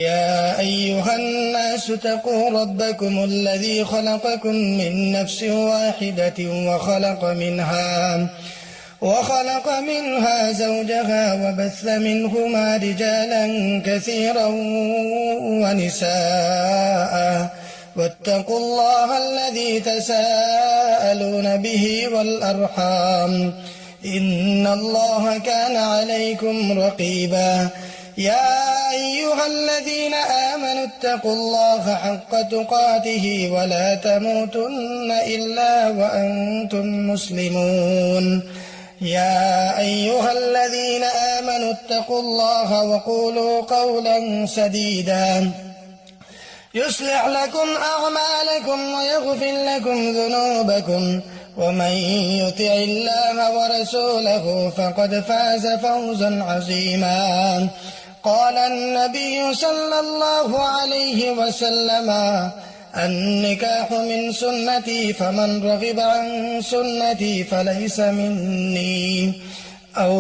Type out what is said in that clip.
يا أيها الناس اتقوا ربكم الذي خلقكم من نفس واحدة وخلق منها زوجها وبث منهما رجالا كثيرا ونساء واتقوا الله الذي تساءلون به والأرحام إن الله كان عليكم رقيبا. يا أيها الذين آمنوا اتقوا الله حق تقاته ولا تموتن إلا وأنتم مسلمون. يا أيها الذين آمنوا اتقوا الله وقولوا قولا سديدا يصلح لكم أعمالكم ويغفر لكم ذنوبكم ومن يطع الله ورسوله فقد فاز فوزا عظيما. قال النبي صلى الله عليه وسلم: النكاح من سنتي فمن رغب عن سنتي فليس مني.